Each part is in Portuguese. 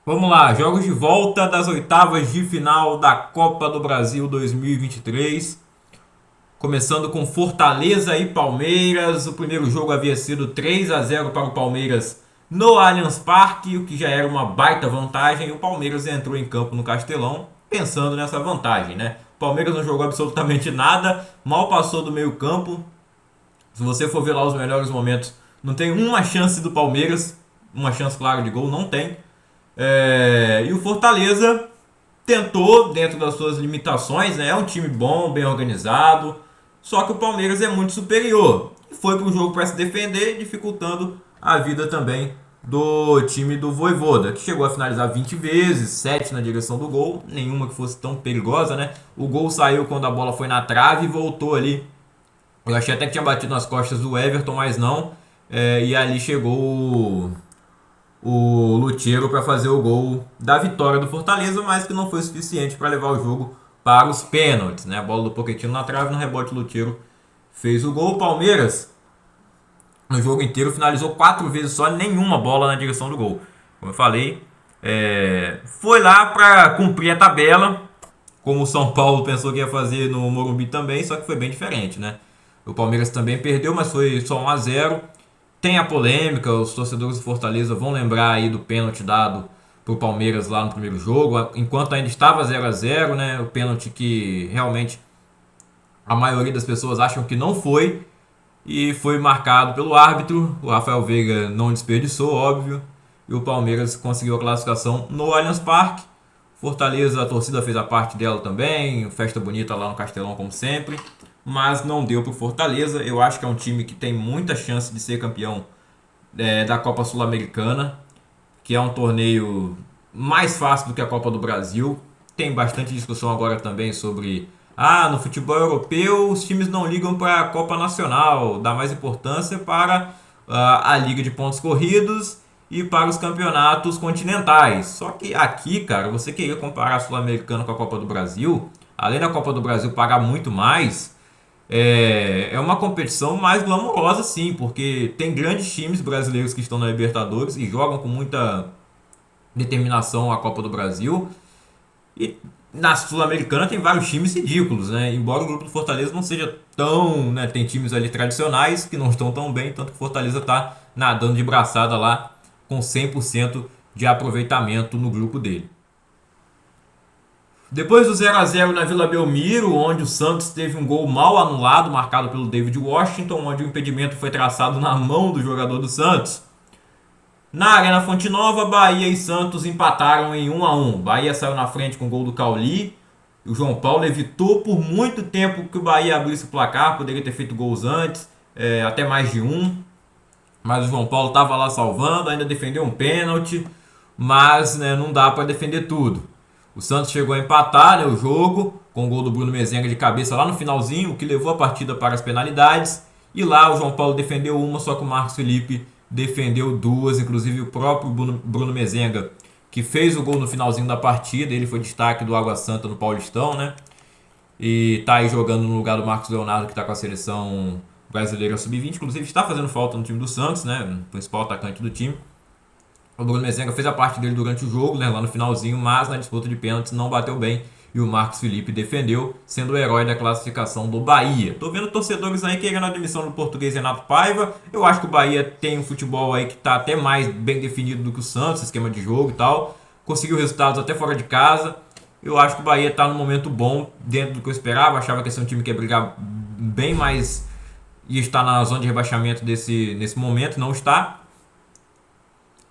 Vamos lá, jogos de volta das oitavas de final da Copa do Brasil 2023. Começando com Fortaleza e Palmeiras. O primeiro jogo havia sido 3-0 para o Palmeiras no Allianz Parque, o que já era uma baita vantagem. E o Palmeiras entrou em campo no Castelão pensando nessa vantagem, né? O Palmeiras não jogou absolutamente nada, mal passou do meio-campo. Se você for ver lá os melhores momentos, não tem uma chance do Palmeiras, uma chance clara de gol, não tem. E o Fortaleza tentou, dentro das suas limitações, né? É um time bom, bem organizado, só que o Palmeiras é muito superior. E foi para o jogo para se defender, dificultando a vida também do time do Vojvoda, que chegou a finalizar 20 vezes, 7 na direção do gol, nenhuma que fosse tão perigosa, né? O gol saiu quando a bola foi na trave e voltou ali. Eu achei até que tinha batido nas costas do Everton, mas não. E ali chegou o Lutero para fazer o gol da vitória do Fortaleza, mas que não foi suficiente para levar o jogo para os pênaltis, né? A bola do Pochettino na trave, no rebote o Lutero fez o gol. O Palmeiras, no jogo inteiro, finalizou 4 vezes só, nenhuma bola na direção do gol. Como eu falei, foi lá para cumprir a tabela, como o São Paulo pensou que ia fazer no Morumbi também, só que foi bem diferente, né? O Palmeiras também perdeu, mas foi só 1-0. Tem a polêmica, os torcedores do Fortaleza vão lembrar aí do pênalti dado pro Palmeiras lá no primeiro jogo, enquanto ainda estava 0-0, né? O pênalti que realmente a maioria das pessoas acham que não foi e foi marcado pelo árbitro. O Rafael Veiga não desperdiçou, óbvio, e o Palmeiras conseguiu a classificação no Allianz Parque. Fortaleza, a torcida fez a parte dela também, festa bonita lá no Castelão como sempre, mas não deu pro Fortaleza. Eu acho que é um time que tem muita chance de ser campeão da Copa Sul-Americana, que é um torneio mais fácil do que a Copa do Brasil. Tem bastante discussão agora também sobre no futebol europeu os times não ligam para a Copa Nacional, dá mais importância para a Liga de Pontos Corridos e para os campeonatos continentais. Só que aqui, cara, você queria comparar a Sul-Americana com a Copa do Brasil, além da Copa do Brasil pagar muito mais, é uma competição mais glamourosa, sim, porque tem grandes times brasileiros que estão na Libertadores e jogam com muita determinação a Copa do Brasil. E na Sul-Americana tem vários times ridículos, né? Embora o grupo do Fortaleza não seja tão, né? Tem times ali tradicionais que não estão tão bem, tanto que o Fortaleza está nadando de braçada lá com 100% de aproveitamento no grupo dele. Depois do 0-0 na Vila Belmiro, onde o Santos teve um gol mal anulado, marcado pelo David Washington, onde o impedimento foi traçado na mão do jogador do Santos. Na Arena Fonte Nova, Bahia e Santos empataram em 1-1. Bahia saiu na frente com o gol do Cauli. O João Paulo evitou por muito tempo que o Bahia abrisse o placar, poderia ter feito gols antes, até mais de um. Mas o João Paulo estava lá salvando, ainda defendeu um pênalti, mas né, não dá para defender tudo. O Santos chegou a empatar, né, o jogo com o gol do Bruno Mezenga de cabeça lá no finalzinho, o que levou a partida para as penalidades. E lá o João Paulo defendeu uma, só que o Marcos Felipe defendeu duas, inclusive o próprio Bruno Mezenga, que fez o gol no finalzinho da partida, ele foi destaque do Água Santa no Paulistão, né? E tá aí jogando no lugar do Marcos Leonardo, que tá com a seleção brasileira sub-20, inclusive está fazendo falta no time do Santos, né? O principal atacante do time. O Bruno Mezenga fez a parte dele durante o jogo, né, lá no finalzinho, mas na disputa de pênaltis não bateu bem e o Marcos Felipe defendeu, sendo o herói da classificação do Bahia. Tô vendo torcedores aí querendo a demissão do português Renato Paiva. Eu acho que o Bahia tem um futebol aí que tá até mais bem definido do que o Santos, esquema de jogo e tal. Conseguiu resultados até fora de casa. Eu acho que o Bahia tá num momento bom, dentro do que eu esperava. Achava que ia ser um time que ia brigar bem mais, ia estar na zona de rebaixamento nesse momento, não está.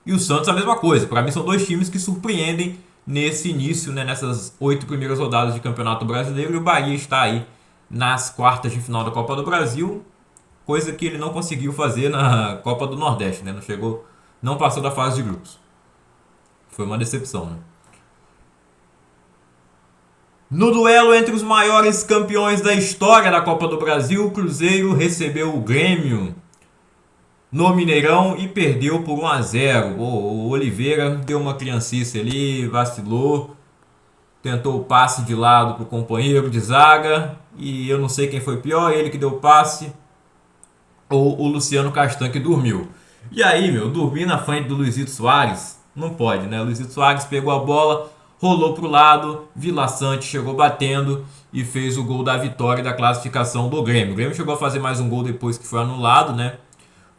E o Santos a mesma coisa. Para mim são dois times que surpreendem nesse início, né, nessas 8 primeiras rodadas de Campeonato Brasileiro. E o Bahia está aí nas quartas de final da Copa do Brasil, coisa que ele não conseguiu fazer na Copa do Nordeste, né? Não chegou, não passou da fase de grupos. Foi uma decepção, né? No duelo entre os maiores campeões da história da Copa do Brasil, o Cruzeiro recebeu o Grêmio no Mineirão e perdeu por 1-0. O Oliveira deu uma criancice ali, vacilou, tentou o passe de lado pro companheiro de zaga e eu não sei quem foi pior, ele que deu o passe ou o Luciano Castan que dormiu. E aí, meu, dormir na frente do Luizito Soares, Não pode, né? Luizito Soares pegou a bola, rolou pro lado, Vila Sante chegou batendo e fez o gol da vitória e da classificação do Grêmio. O Grêmio chegou a fazer mais um gol depois que foi anulado, né?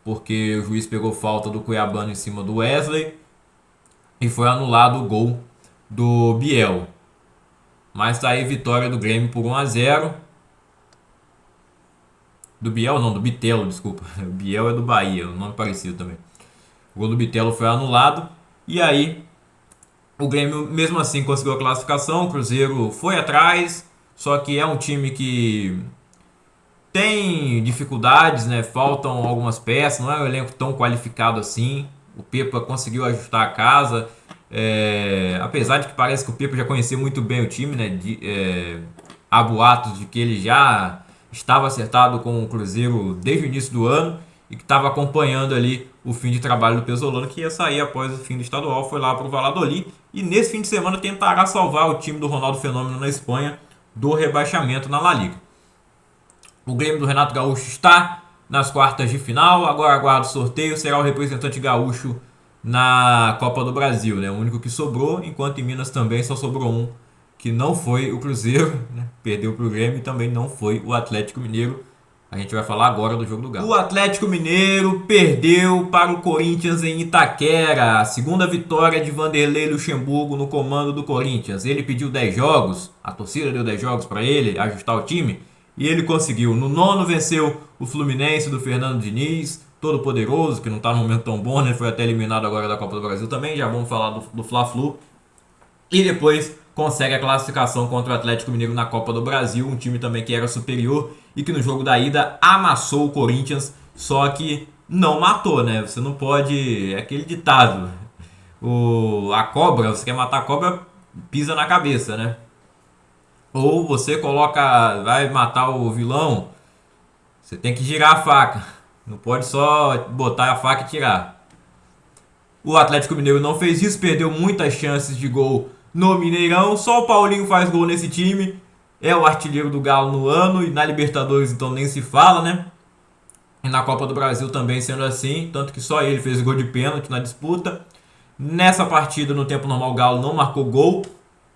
Porque o juiz pegou falta do Cuiabano em cima do Wesley e foi anulado o gol do Biel. Mas tá aí vitória do Grêmio por 1-0. Do Biel não, do Bitelo, desculpa. O Biel é do Bahia, o nome parecido também. O gol do Bitelo foi anulado. E aí, o Grêmio mesmo assim conseguiu a classificação. O Cruzeiro foi atrás. Só que é um time que tem dificuldades, né? Faltam algumas peças. Não é um elenco tão qualificado assim. O Pepa conseguiu ajustar a casa. Apesar de que parece que o Pepa já conhecia muito bem o time, né? Há boatos de que ele já estava acertado com o Cruzeiro desde o início do ano e que estava acompanhando ali o fim de trabalho do Pesolano, que ia sair após o fim do estadual, foi lá para o Valladolid e nesse fim de semana tentará salvar o time do Ronaldo Fenômeno na Espanha do rebaixamento na La Liga. O Grêmio do Renato Gaúcho está nas quartas de final, agora aguarda o sorteio, será o representante gaúcho na Copa do Brasil, né? O único que sobrou, enquanto em Minas também só sobrou um, que não foi o Cruzeiro, né? Perdeu para o Grêmio, e também não foi o Atlético Mineiro. A gente vai falar agora do jogo do Galo. O Atlético Mineiro perdeu para o Corinthians em Itaquera. A segunda vitória de Vanderlei Luxemburgo no comando do Corinthians. Ele pediu 10 jogos, a torcida deu 10 jogos para ele ajustar o time e ele conseguiu. No nono venceu o Fluminense do Fernando Diniz, todo poderoso, que não está num momento tão bom, né? Foi até eliminado agora da Copa do Brasil também. Já vamos falar do Fla-Flu. E depois consegue a classificação contra o Atlético Mineiro na Copa do Brasil, um time também que era superior e que no jogo da ida amassou o Corinthians, só que não matou, né? Você não pode... É aquele ditado. A cobra, você quer matar a cobra, pisa na cabeça, né? Ou você vai matar o vilão, você tem que girar a faca. Não pode só botar a faca e tirar. O Atlético Mineiro não fez isso, perdeu muitas chances de gol no Mineirão. Só o Paulinho faz gol nesse time. É o artilheiro do Galo no ano e na Libertadores então nem se fala, né? E na Copa do Brasil também sendo assim, tanto que só ele fez gol de pênalti na disputa. Nessa partida, no tempo normal, o Galo não marcou gol.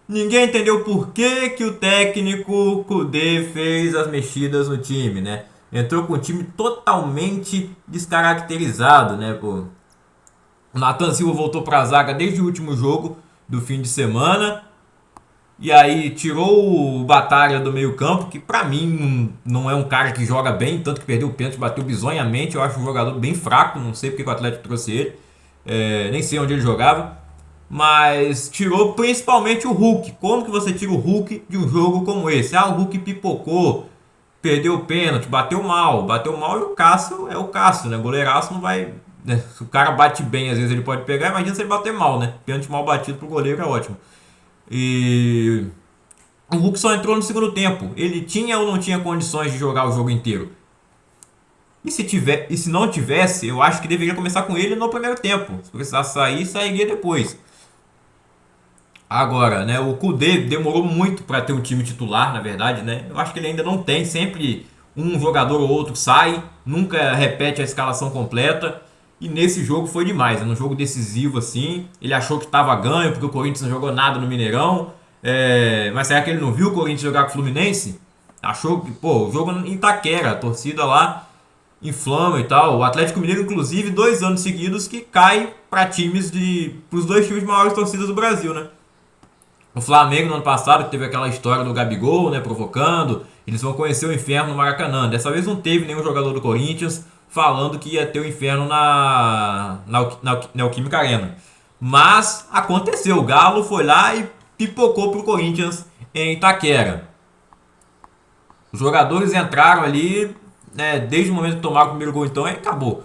Ninguém entendeu por que o técnico Kudê fez as mexidas no time, né? Entrou com o time totalmente descaracterizado, né, pô? O Nathan Silva voltou para a zaga desde o último jogo do fim de semana. E aí tirou o Batalha do meio campo, que pra mim não é um cara que joga bem, tanto que perdeu o pênalti, bateu bizonhamente. Eu acho um jogador bem fraco, não sei porque o Atlético trouxe ele. Nem sei onde ele jogava. Mas tirou principalmente o Hulk. Como que você tira o Hulk de um jogo como esse? O Hulk pipocou, perdeu o pênalti, bateu mal e o Cássio é o Cássio, né? Goleiraço não vai... Se o cara bate bem, às vezes ele pode pegar, imagina se ele bater mal, né? Pênalti mal batido pro goleiro é ótimo. E o Hulk só entrou no segundo tempo. Ele tinha ou não tinha condições de jogar o jogo inteiro? E se não tivesse, eu acho que deveria começar com ele no primeiro tempo. Se precisar sair, sairia depois. Agora, né, o Kudê demorou muito para ter um time titular, na verdade, né? Eu acho que ele ainda não tem, sempre um jogador ou outro sai, nunca repete a escalação completa. E nesse jogo foi demais, né? Num jogo decisivo assim, ele achou que estava ganho porque o Corinthians não jogou nada no Mineirão. Mas será que ele não viu o Corinthians jogar com o Fluminense? Achou que, o jogo em Itaquera, a torcida lá inflama e tal. O Atlético Mineiro, inclusive, 2 anos seguidos que cai para os 2 times maiores torcidas do Brasil, né? O Flamengo no ano passado que teve aquela história do Gabigol, né, provocando, eles vão conhecer o inferno no Maracanã. Dessa vez não teve nenhum jogador do Corinthians falando que ia ter o inferno na Neoquímica Arena. Mas aconteceu, o Galo foi lá e pipocou pro Corinthians em Itaquera. Os jogadores entraram ali, né, desde o momento que tomaram o primeiro gol então, e acabou.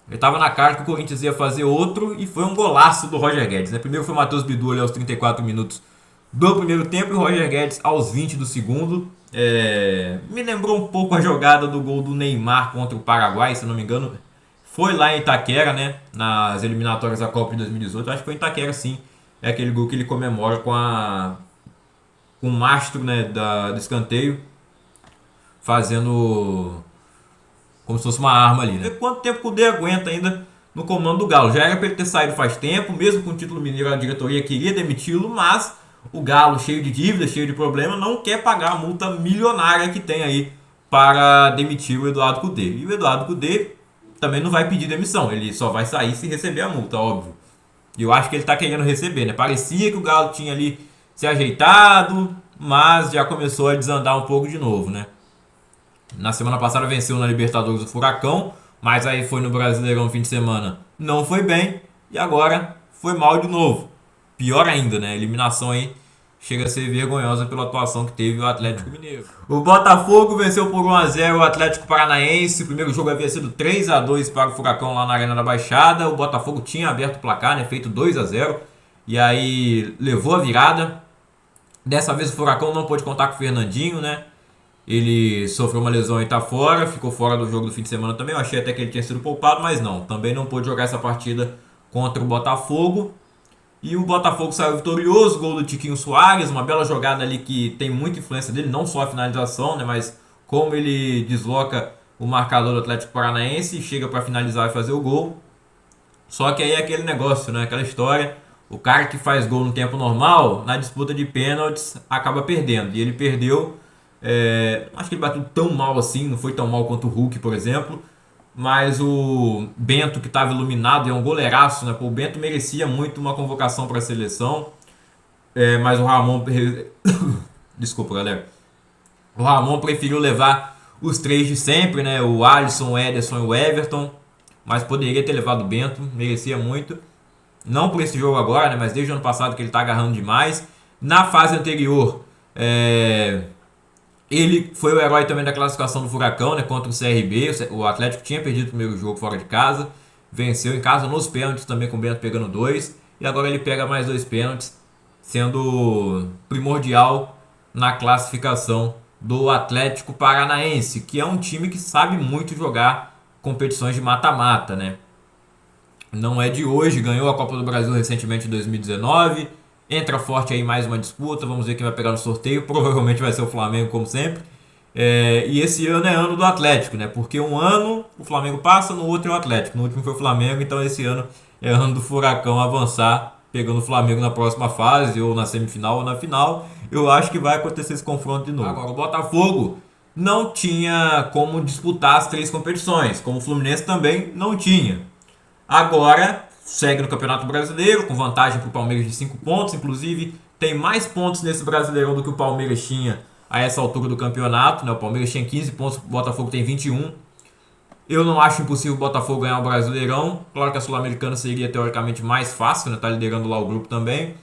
Ele estava na cara que o Corinthians ia fazer outro e foi um golaço do Roger Guedes, né? Primeiro foi o Matheus Bidu ali aos 34 minutos do primeiro tempo e o Roger Guedes aos 20 do segundo. Me lembrou um pouco a jogada do gol do Neymar contra o Paraguai, se não me engano. Foi lá em Itaquera, né? Nas eliminatórias da Copa de 2018. Acho que foi em Itaquera, sim. É aquele gol que ele comemora com o mastro, né, do escanteio, fazendo como se fosse uma arma ali, né? Quanto tempo o Kudê aguenta ainda no comando do Galo. Já era para ele ter saído faz tempo, mesmo com o título mineiro, a diretoria queria demiti-lo, mas o Galo, cheio de dívidas, cheio de problema, não quer pagar a multa milionária que tem aí para demitir o Eduardo Cudê. E o Eduardo Cudê também não vai pedir demissão, ele só vai sair se receber a multa, óbvio. E eu acho que ele está querendo receber, né? Parecia que o Galo tinha ali se ajeitado, mas já começou a desandar um pouco de novo, né? Na semana passada venceu na Libertadores o Furacão, mas aí foi no Brasileirão no fim de semana, não foi bem, e agora foi mal de novo. Pior ainda, né? A eliminação aí chega a ser vergonhosa pela atuação que teve o Atlético Mineiro. O Botafogo venceu por 1-0 o Atlético Paranaense. O primeiro jogo havia sido 3-2 para o Furacão lá na Arena da Baixada. O Botafogo tinha aberto o placar, né? Feito 2-0. E aí levou a virada. Dessa vez o Furacão não pôde contar com o Fernandinho, né? Ele sofreu uma lesão e tá fora. Ficou fora do jogo do fim de semana também. Eu achei até que ele tinha sido poupado, mas não. Também não pôde jogar essa partida contra o Botafogo. E o Botafogo saiu vitorioso, gol do Tiquinho Soares, uma bela jogada ali que tem muita influência dele, não só a finalização, né, mas como ele desloca o marcador do Atlético Paranaense, chega para finalizar e fazer o gol. Só que aí é aquele negócio, né, aquela história, o cara que faz gol no tempo normal, na disputa de pênaltis, acaba perdendo. E ele perdeu, acho que ele bateu tão mal assim, não foi tão mal quanto o Hulk, por exemplo, mas o Bento, que estava iluminado, é um goleiraço, né? Pô, o Bento merecia muito uma convocação para a seleção, mas o Ramon desculpa, galera, o Ramon preferiu levar os três de sempre, né? O Alisson, o Ederson e o Everton, mas poderia ter levado o Bento, merecia muito, não por esse jogo agora, né? Mas desde o ano passado que ele está agarrando demais. Na fase anterior, ele foi o herói também da classificação do Furacão, né, contra o CRB. O Atlético tinha perdido o primeiro jogo fora de casa, venceu em casa nos pênaltis também, com o Bento pegando 2. E agora ele pega mais 2 pênaltis, sendo primordial na classificação do Atlético Paranaense, que é um time que sabe muito jogar competições de mata-mata, né? Não é de hoje, ganhou a Copa do Brasil recentemente em 2019. Entra forte aí mais uma disputa, vamos ver quem vai pegar no sorteio, provavelmente vai ser o Flamengo como sempre. E esse ano é ano do Atlético, né? Porque um ano o Flamengo passa, no outro é o Atlético. No último foi o Flamengo, então esse ano é ano do Furacão avançar, pegando o Flamengo na próxima fase, ou na semifinal ou na final. Eu acho que vai acontecer esse confronto de novo. Agora o Botafogo não tinha como disputar as 3 competições, como o Fluminense também não tinha. Agora segue no Campeonato Brasileiro, com vantagem para o Palmeiras de 5 pontos. Inclusive, tem mais pontos nesse Brasileirão do que o Palmeiras tinha a essa altura do campeonato, né? O Palmeiras tinha 15 pontos, o Botafogo tem 21. Eu não acho impossível o Botafogo ganhar o Brasileirão. Claro que a Sul-Americana seria teoricamente mais fácil, né? Tá liderando lá o grupo também.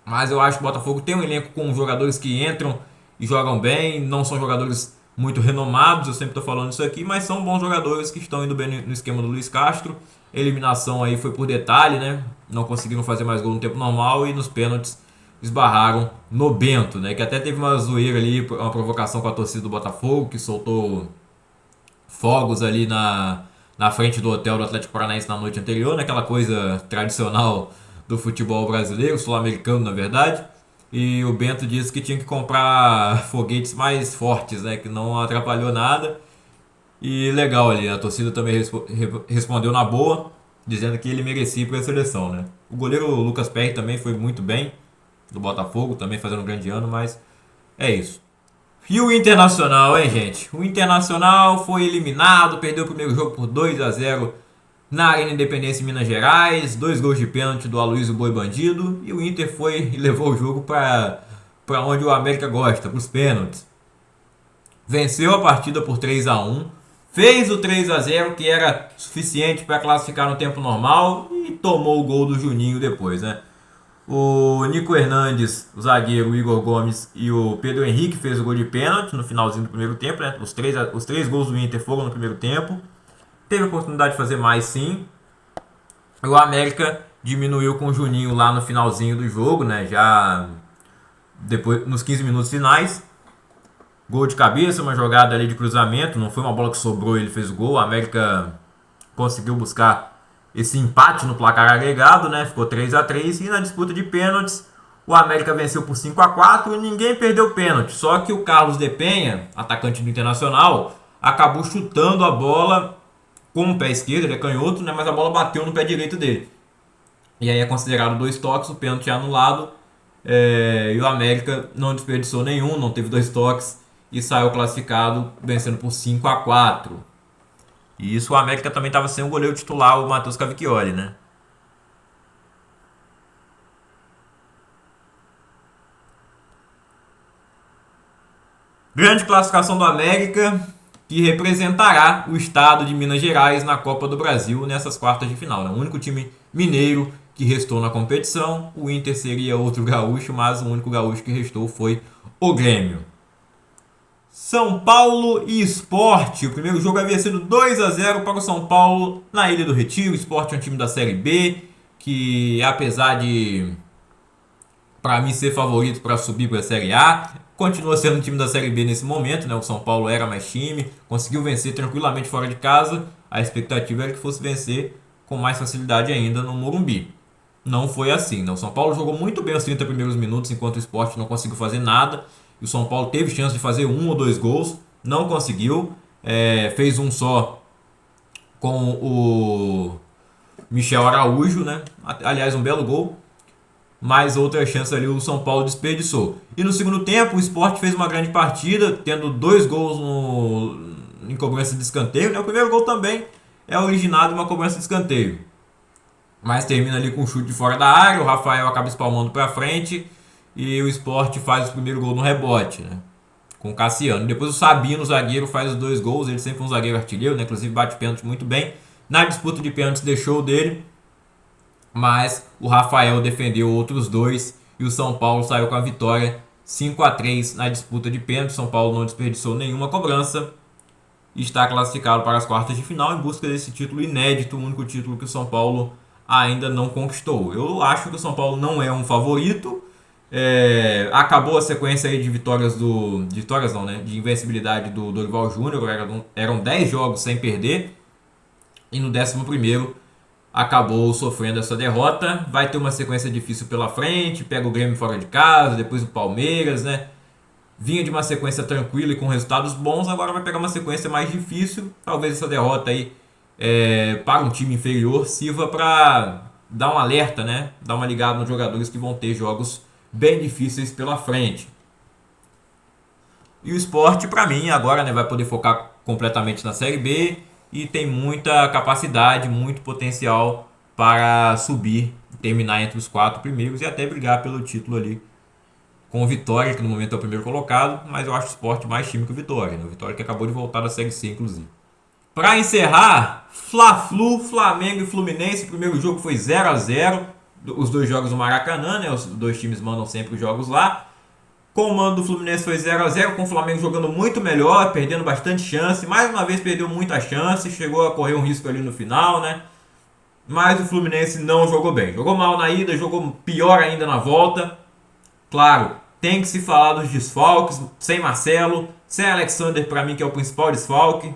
Mas eu acho que o Botafogo tem um elenco com jogadores que entram e jogam bem. Não são jogadores muito renomados, eu sempre estou falando isso aqui, mas são bons jogadores que estão indo bem no esquema do Luiz Castro. A eliminação aí foi por detalhe, né? Não conseguiram fazer mais gol no tempo normal e nos pênaltis esbarraram no Bento, né? Que até teve uma zoeira ali, uma provocação com a torcida do Botafogo, que soltou fogos ali na frente do hotel do Atlético Paranaense na noite anterior, né? Aquela coisa tradicional do futebol brasileiro, sul-americano na verdade. E o Bento disse que tinha que comprar foguetes mais fortes, né? Que não atrapalhou nada. E legal ali, a torcida também respondeu na boa, dizendo que ele merecia ir para a seleção, né? O goleiro Lucas Perry também foi muito bem, do Botafogo, também fazendo um grande ano, mas é isso. E o Internacional, hein, gente? O Internacional foi eliminado, perdeu o primeiro jogo por 2-0 na Arena Independência em Minas Gerais, 2 gols de pênalti do Aloysio Boi Bandido, e o Inter foi e levou o jogo para onde o América gosta, para os pênaltis. Venceu a partida por 3-1, fez o 3-0, que era suficiente para classificar no tempo normal, e tomou o gol do Juninho depois, né? O Nico Hernandes, o zagueiro, o Igor Gomes e o Pedro Henrique fez o gol de pênalti no finalzinho do primeiro tempo, né? Os três gols do Inter foram no primeiro tempo. Teve a oportunidade de fazer mais, sim. O América diminuiu com o Juninho lá no finalzinho do jogo, né? Já depois, nos 15 minutos finais. Gol de cabeça, uma jogada ali de cruzamento. Não foi uma bola que sobrou e ele fez o gol. O América conseguiu buscar esse empate no placar agregado, né? Ficou 3-3. E na disputa de pênaltis, o América venceu por 5-4 e ninguém perdeu pênalti. Só que o Carlos de Penha, atacante do Internacional, acabou chutando a bola com o pé esquerdo, ele é canhoto, né? Mas a bola bateu no pé direito dele. E aí é considerado 2 toques, o pênalti é anulado. E o América não desperdiçou nenhum, não teve 2 toques e saiu classificado vencendo por 5-4. E isso o América também estava sem o goleiro titular, o Matheus Cavicchioli, né? Grande classificação do América, que representará o estado de Minas Gerais na Copa do Brasil nessas quartas de final, né? O único time mineiro que restou na competição. O Inter seria outro gaúcho, mas o único gaúcho que restou foi o Grêmio. São Paulo e Sport. O primeiro jogo havia sido 2-0 para o São Paulo na Ilha do Retiro. O Sport é um time da Série B que, apesar de, para mim, ser favorito para subir para a Série A, continua sendo um time da Série B nesse momento, né? O São Paulo era mais time, conseguiu vencer tranquilamente fora de casa. A expectativa era que fosse vencer com mais facilidade ainda no Morumbi. Não foi assim, né? O São Paulo jogou muito bem os 30 primeiros minutos, enquanto o Sport não conseguiu fazer nada. E o São Paulo teve chance de fazer 1 ou 2 gols, não conseguiu. Fez um só com o Michel Araújo, né? Aliás, um belo gol. Mas outra chance ali o São Paulo desperdiçou. E no segundo tempo o Sport fez uma grande partida, tendo 2 gols em cobrança de escanteio, né? O primeiro gol também é originado de uma cobrança de escanteio, mas termina ali com um chute de fora da área. O Rafael acaba espalmando para frente e o Sport faz o primeiro gol no rebote, né? Com o Cassiano. Depois o Sabino, o zagueiro, faz os 2 gols. Ele sempre foi um zagueiro artilheiro, né? Inclusive bate pênalti muito bem. Na disputa de pênaltis deixou o dele, mas o Rafael defendeu outros 2 e o São Paulo saiu com a vitória 5-3 na disputa de pênaltis. São Paulo não desperdiçou nenhuma cobrança e está classificado para as quartas de final em busca desse título inédito, o único título que o São Paulo ainda não conquistou. Eu acho que o São Paulo não é um favorito. Acabou a sequência aí de vitórias de invencibilidade do Dorival Júnior. Eram 10 jogos sem perder e no 11º acabou sofrendo essa derrota. Vai ter uma sequência difícil pela frente, pega o Grêmio fora de casa, depois o Palmeiras, né? Vinha de uma sequência tranquila e com resultados bons, agora vai pegar uma sequência mais difícil. Talvez essa derrota aí para um time inferior sirva para dar um alerta, né? Dar uma ligada nos jogadores que vão ter jogos bem difíceis pela frente. E o Sport, para mim, agora, né, vai poder focar completamente na Série B e tem muita capacidade, muito potencial para subir, terminar entre os 4 primeiros e até brigar pelo título ali com o Vitória, que no momento é o primeiro colocado, mas eu acho o Sport mais time que o Vitória, né? O Vitória que acabou de voltar da Série C, inclusive. Para encerrar, Fla-Flu, Flamengo e Fluminense. O primeiro jogo foi 0-0, os 2 jogos no Maracanã, né? Os 2 times mandam sempre os jogos lá. Com o mando do Fluminense foi 0-0, com o Flamengo jogando muito melhor, perdendo bastante chance. Mais uma vez perdeu muita chance, chegou a correr um risco ali no final, né? Mas o Fluminense não jogou bem. Jogou mal na ida, jogou pior ainda na volta. Claro, tem que se falar dos desfalques, sem Marcelo, sem Alexander, para mim que é o principal desfalque.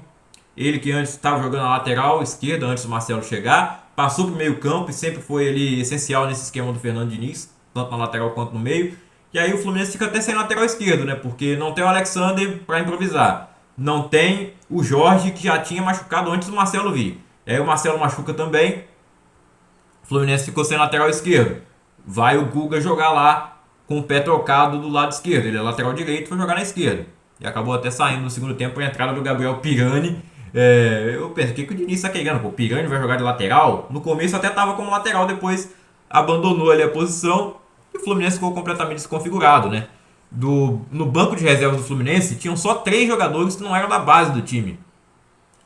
Ele que antes estava jogando na lateral esquerda, antes do Marcelo chegar, passou para o meio campo e sempre foi ele essencial nesse esquema do Fernando Diniz, tanto na lateral quanto no meio. E aí o Fluminense fica até sem lateral esquerdo, né? Porque não tem o Alexander para improvisar. Não tem o Jorge, que já tinha machucado antes do Marcelo vir. E aí o Marcelo machuca também. O Fluminense ficou sem lateral esquerdo. Vai o Guga jogar lá com o pé trocado do lado esquerdo. Ele é lateral direito, foi jogar na esquerda. E acabou até saindo no segundo tempo para a entrada do Gabriel Pirani. Eu penso, o que o Diniz está querendo? Pô, o Pirani vai jogar de lateral? No começo até estava como lateral, depois abandonou ali a posição. E o Fluminense ficou completamente desconfigurado, né? No banco de reservas do Fluminense tinham só 3 jogadores que não eram da base do time.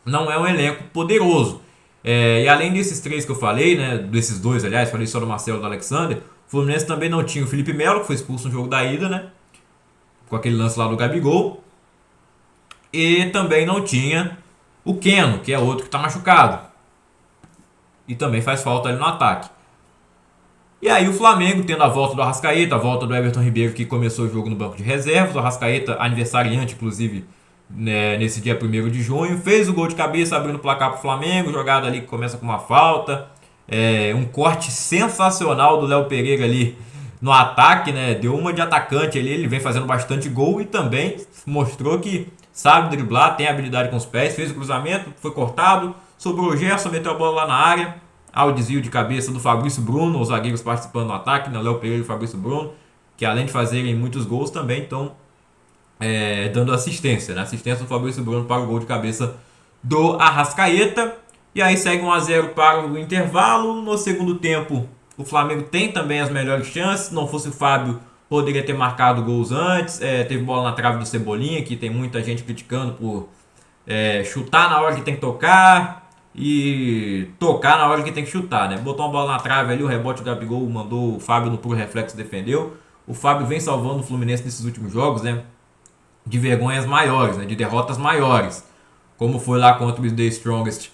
Não é um elenco poderoso. E além desses 3 que eu falei, né? Desses 2, aliás, falei só do Marcelo e do Alexander. O Fluminense também não tinha o Felipe Melo, que foi expulso no jogo da ida, né? Com aquele lance lá do Gabigol. E também não tinha o Keno, que é outro que está machucado. E também faz falta ali no ataque. E aí o Flamengo, tendo a volta do Arrascaeta, a volta do Everton Ribeiro, que começou o jogo no banco de reservas. O Arrascaeta, aniversariante, inclusive, né, nesse dia 1º de junho. Fez o gol de cabeça, abrindo o placar para o Flamengo. Jogada ali que começa com uma falta. Um corte sensacional do Léo Pereira ali no ataque, né? Deu uma de atacante ali. Ele vem fazendo bastante gol e também mostrou que sabe driblar, tem habilidade com os pés. Fez o cruzamento, foi cortado. Sobrou o Gerson, meteu a bola lá na área. Ao desvio de cabeça do Fabrício Bruno, os zagueiros participando do ataque, né? Léo Pereira e Fabrício Bruno, que além de fazerem muitos gols também estão dando assistência, né? Assistência do Fabrício Bruno para o gol de cabeça do Arrascaeta. E aí segue 1-0 para o intervalo. No segundo tempo, o Flamengo tem também as melhores chances. Se não fosse o Fábio, poderia ter marcado gols antes. Teve bola na trave do Cebolinha, que tem muita gente criticando por chutar na hora que tem que tocar e tocar na hora que tem que chutar, né? Botou uma bola na trave ali, o rebote do Gabigol mandou o Fábio no puro reflexo, defendeu. O Fábio vem salvando o Fluminense nesses últimos jogos, né? De vergonhas maiores, né? De derrotas maiores. Como foi lá contra o The Strongest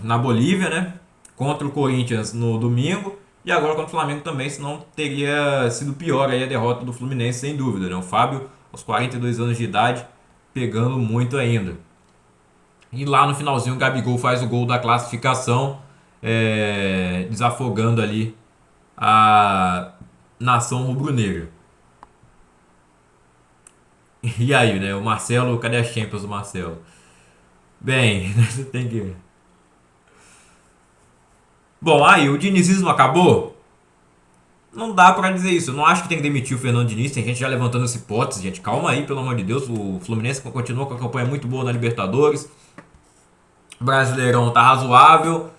na Bolívia, né? Contra o Corinthians no domingo. E agora contra o Flamengo também, senão teria sido pior aí a derrota do Fluminense, sem dúvida, né? O Fábio, aos 42 anos de idade, pegando muito ainda. E lá no finalzinho o Gabigol faz o gol da classificação, desafogando ali a nação rubro-negra. E aí, né? O Marcelo, cadê as Champions do Marcelo? Bem, você tem que... Bom, aí o dinizismo acabou? Não dá pra dizer isso. Eu não acho que tem que demitir o Fernando Diniz. Tem gente já levantando essa hipótese, gente. Calma aí, pelo amor de Deus. O Fluminense continua com a campanha muito boa na Libertadores. O Brasileirão tá razoável.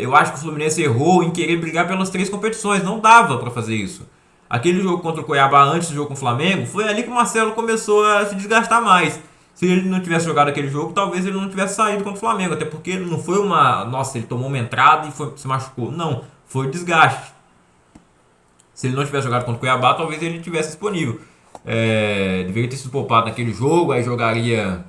Eu acho que o Fluminense errou em querer brigar pelas 3 competições. Não dava pra fazer isso. Aquele jogo contra o Cuiabá antes do jogo com o Flamengo, foi ali que o Marcelo começou a se desgastar mais. Se ele não tivesse jogado aquele jogo, talvez ele não tivesse saído contra o Flamengo. Até porque não foi uma... Nossa, ele tomou uma entrada e se machucou. Não, foi desgaste. Se ele não tivesse jogado contra o Cuiabá, talvez ele tivesse disponível. Deveria ter sido poupado naquele jogo, aí jogaria...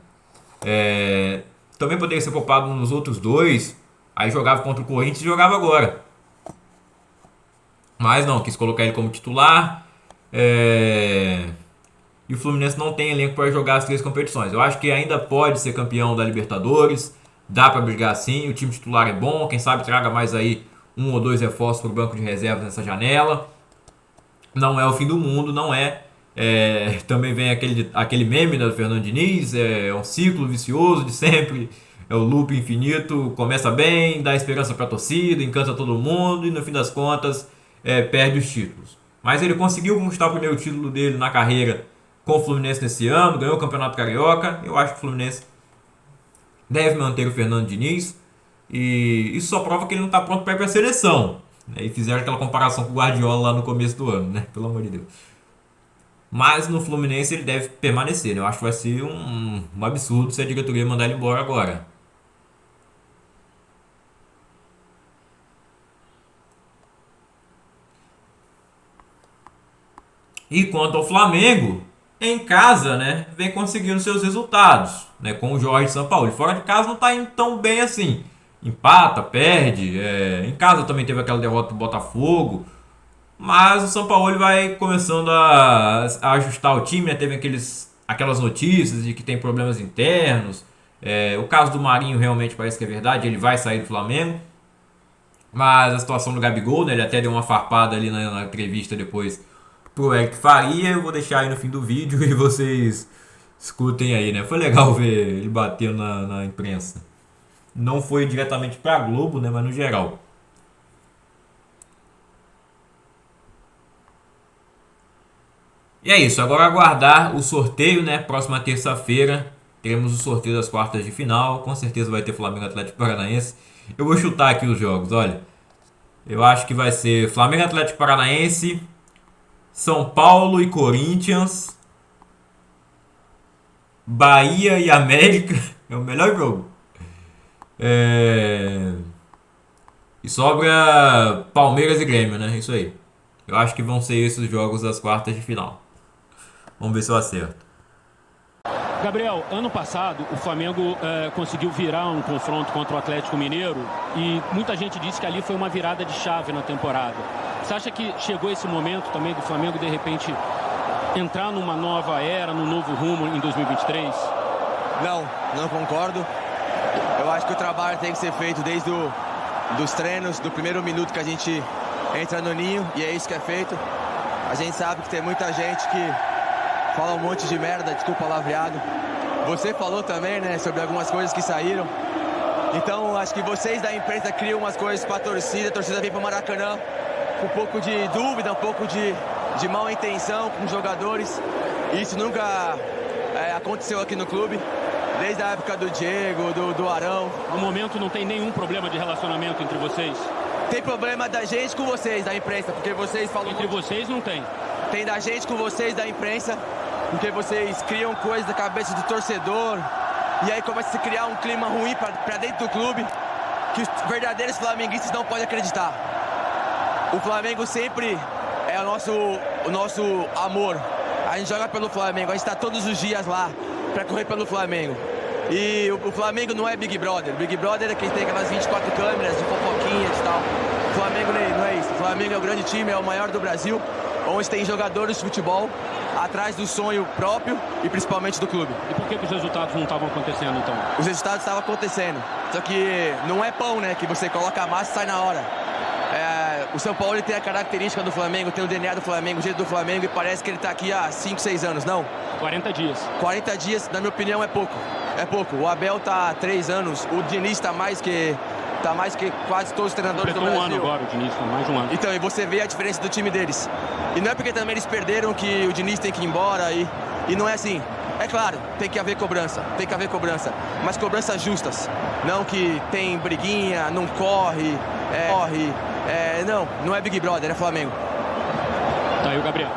também poderia ser poupado nos outros 2. Aí jogava contra o Corinthians e jogava agora. Mas não, quis colocar ele como titular. E o Fluminense não tem elenco para jogar as 3 competições. Eu acho que ainda pode ser campeão da Libertadores. Dá para brigar sim. O time titular é bom. Quem sabe traga mais aí 1 ou 2 reforços para o banco de reservas nessa janela. Não é o fim do mundo, não é. Também vem aquele meme, né, do Fernando Diniz. É um ciclo vicioso de sempre. É o loop infinito. Começa bem, dá esperança para a torcida, encanta todo mundo e no fim das contas perde os títulos. Mas ele conseguiu conquistar o primeiro título dele na carreira com o Fluminense nesse ano, ganhou o Campeonato Carioca. Eu acho que o Fluminense deve manter o Fernando Diniz. E isso só prova que ele não está pronto para ir para a seleção. E fizeram aquela comparação com o Guardiola lá no começo do ano, né? Pelo amor de Deus. Mas no Fluminense ele deve permanecer, né? Eu acho que vai ser um absurdo se a diretoria mandar ele embora agora. E quanto ao Flamengo, em casa, né, vem conseguindo seus resultados, né, com o Jorge Sampaoli. Fora de casa não está indo tão bem assim. Empata, perde. Em casa também teve aquela derrota do Botafogo. Mas o Sampaoli vai começando a ajustar o time, né? Teve aquelas notícias de que tem problemas internos. O caso do Marinho realmente parece que é verdade, ele vai sair do Flamengo. Mas a situação do Gabigol, né, ele até deu uma farpada ali na entrevista depois pro Eric Faria. Eu vou deixar aí no fim do vídeo e vocês escutem aí, né? Foi legal ver ele batendo na imprensa. Não foi diretamente pra Globo, né, mas no geral. E é isso, agora aguardar o sorteio, né? Próxima terça-feira teremos o sorteio das quartas de final. Com certeza vai ter Flamengo e Atlético Paranaense. Eu vou chutar aqui os jogos, olha. Eu acho que vai ser Flamengo e Atlético Paranaense, São Paulo e Corinthians, Bahia e América. É o melhor jogo. E sobra Palmeiras e Grêmio, né? Isso aí. Eu acho que vão ser esses os jogos das quartas de final. Vamos ver se eu acerto. Gabriel, ano passado o Flamengo conseguiu virar um confronto contra o Atlético Mineiro e muita gente disse que ali foi uma virada de chave na temporada. Você acha que chegou esse momento também do Flamengo de repente entrar numa nova era, num novo rumo em 2023? Não concordo. Eu acho que o trabalho tem que ser feito desde dos treinos, do primeiro minuto que a gente entra no ninho, e é isso que é feito. A gente sabe que tem muita gente que fala um monte de merda, desculpa o palavreado, Você falou também, né, sobre algumas coisas que saíram. Então, acho que vocês da imprensa criam umas coisas para a torcida vem para o Maracanã com um pouco de dúvida, um pouco de má intenção com os jogadores. Isso nunca aconteceu aqui no clube, desde a época do Diego, do Arão. No momento não tem nenhum problema de relacionamento entre vocês? Tem problema da gente com vocês, da imprensa, porque vocês falam... Entre vocês não tem? Tem da gente com vocês, da imprensa, porque vocês criam coisas da cabeça do torcedor, e aí começa a se criar um clima ruim para dentro do clube, que os verdadeiros flamenguistas não podem acreditar. O Flamengo sempre é o nosso amor. A gente joga pelo Flamengo, a gente está todos os dias lá para correr pelo Flamengo. E o Flamengo não é Big Brother. Big Brother é quem tem aquelas 24 câmeras de fofoquinhas e tal. O Flamengo não é isso. O Flamengo é o grande time, é o maior do Brasil, onde tem jogadores de futebol atrás do sonho próprio e principalmente do clube. E por que os resultados não estavam acontecendo então? Os resultados estavam acontecendo, só que não é pão, né? Que você coloca a massa e sai na hora. O São Paulo ele tem a característica do Flamengo, tem o DNA do Flamengo, o jeito do Flamengo, e parece que ele está aqui há 5, 6 anos, não? 40 dias. 40 dias, na minha opinião, é pouco. É pouco. O Abel está há 3 anos, o Diniz está mais que quase todos os treinadores do Brasil. Um ano agora, o Diniz, mais de um ano. Então, e você vê a diferença do time deles. E não é porque também eles perderam que o Diniz tem que ir embora, e não é assim. É claro, tem que haver cobrança, mas cobranças justas. Não que tem briguinha, não corre, não é Big Brother, é Flamengo. Tá aí o Gabriel.